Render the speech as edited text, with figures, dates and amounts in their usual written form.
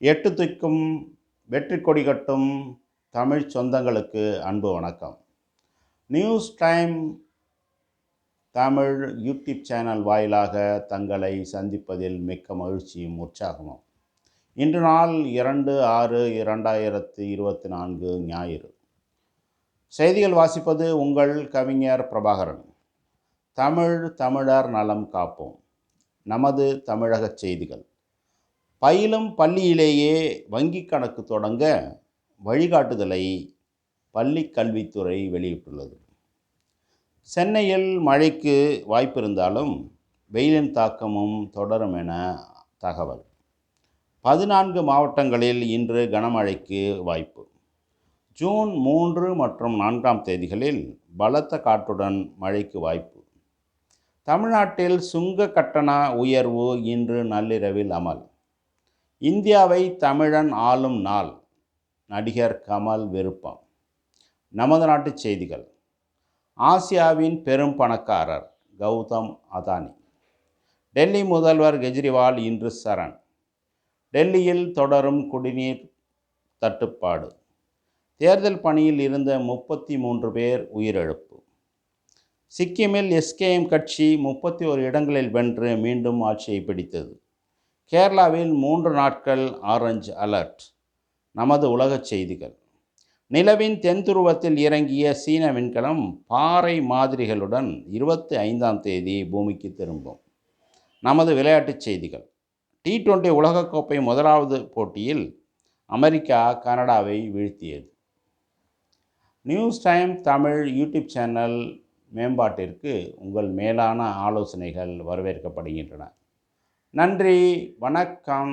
எட்டு திக்கும் வெற்றி கொடி கட்டும் தமிழ் சொந்தங்களுக்கு அன்பு வணக்கம். News time Tamil YouTube channel வாயிலாக தங்களை சந்திப்பதில் மிக்க மகிழ்ச்சியும் உற்சாகமும். இன்று நாள் 2/6/2024 ஞாயிறு. செய்திகள் வாசிப்பது உங்கள் கவிஞர் பிரபாகரன். தமிழர் நலம் காப்போம். நமது தமிழக செய்திகள். பயிலும் பள்ளியிலேயே வங்கி கணக்கு தொடங்க வழிகாட்டுதலை பள்ளி கல்வித்துறை வெளியிட்டுள்ளது. சென்னையில் மழைக்கு வாய்ப்பிருந்தாலும் வெயிலின் தாக்கமும் தொடரும் என தகவல். 14 மாவட்டங்களில் இன்று கனமழைக்கு வாய்ப்பு. ஜூன் 3 மற்றும் 4ஆம் தேதிகளில் பலத்த காற்றுடன் மழைக்கு வாய்ப்பு. தமிழ்நாட்டில் சுங்க கட்டண உயர்வு இன்று நள்ளிரவில் அமல். இந்தியாவை தமிழன் ஆளும் நாள், நடிகர் கமல் விருப்பம். நமது நாட்டு செய்திகள். ஆசியாவின் பெரும் பணக்காரர் கௌதம் அதானி. டெல்லி முதல்வர் கெஜ்ரிவால் இன்று சரண். டெல்லியில் தொடரும் குடிநீர் தட்டுப்பாடு. தேர்தல் பணியில் இருந்த 33 பேர் உயிரிழப்பு. சிக்கிமில் எஸ்கேஎம் கட்சி 31 இடங்களில் வென்று மீண்டும் ஆட்சியை பிடித்தது. கேரளாவில் 3 நாட்கள் ஆரஞ்சு அலர்ட். நமது உலகச் செய்திகள். நிலவின் தென்துருவத்தில் இறங்கிய சீன விண்கலம் பாறை மாதிரிகளுடன் 25ஆம் தேதி பூமிக்கு திரும்பும். நமது விளையாட்டுச் செய்திகள். T20 உலகக்கோப்பை முதலாவது போட்டியில் அமெரிக்கா கனடாவை வீழ்த்தியது. News time Tamil YouTube channel மேம்பாட்டிற்கு உங்கள் மேலான ஆலோசனைகள் வரவேற்கப்படுகின்றன. நன்றி, வணக்கம்.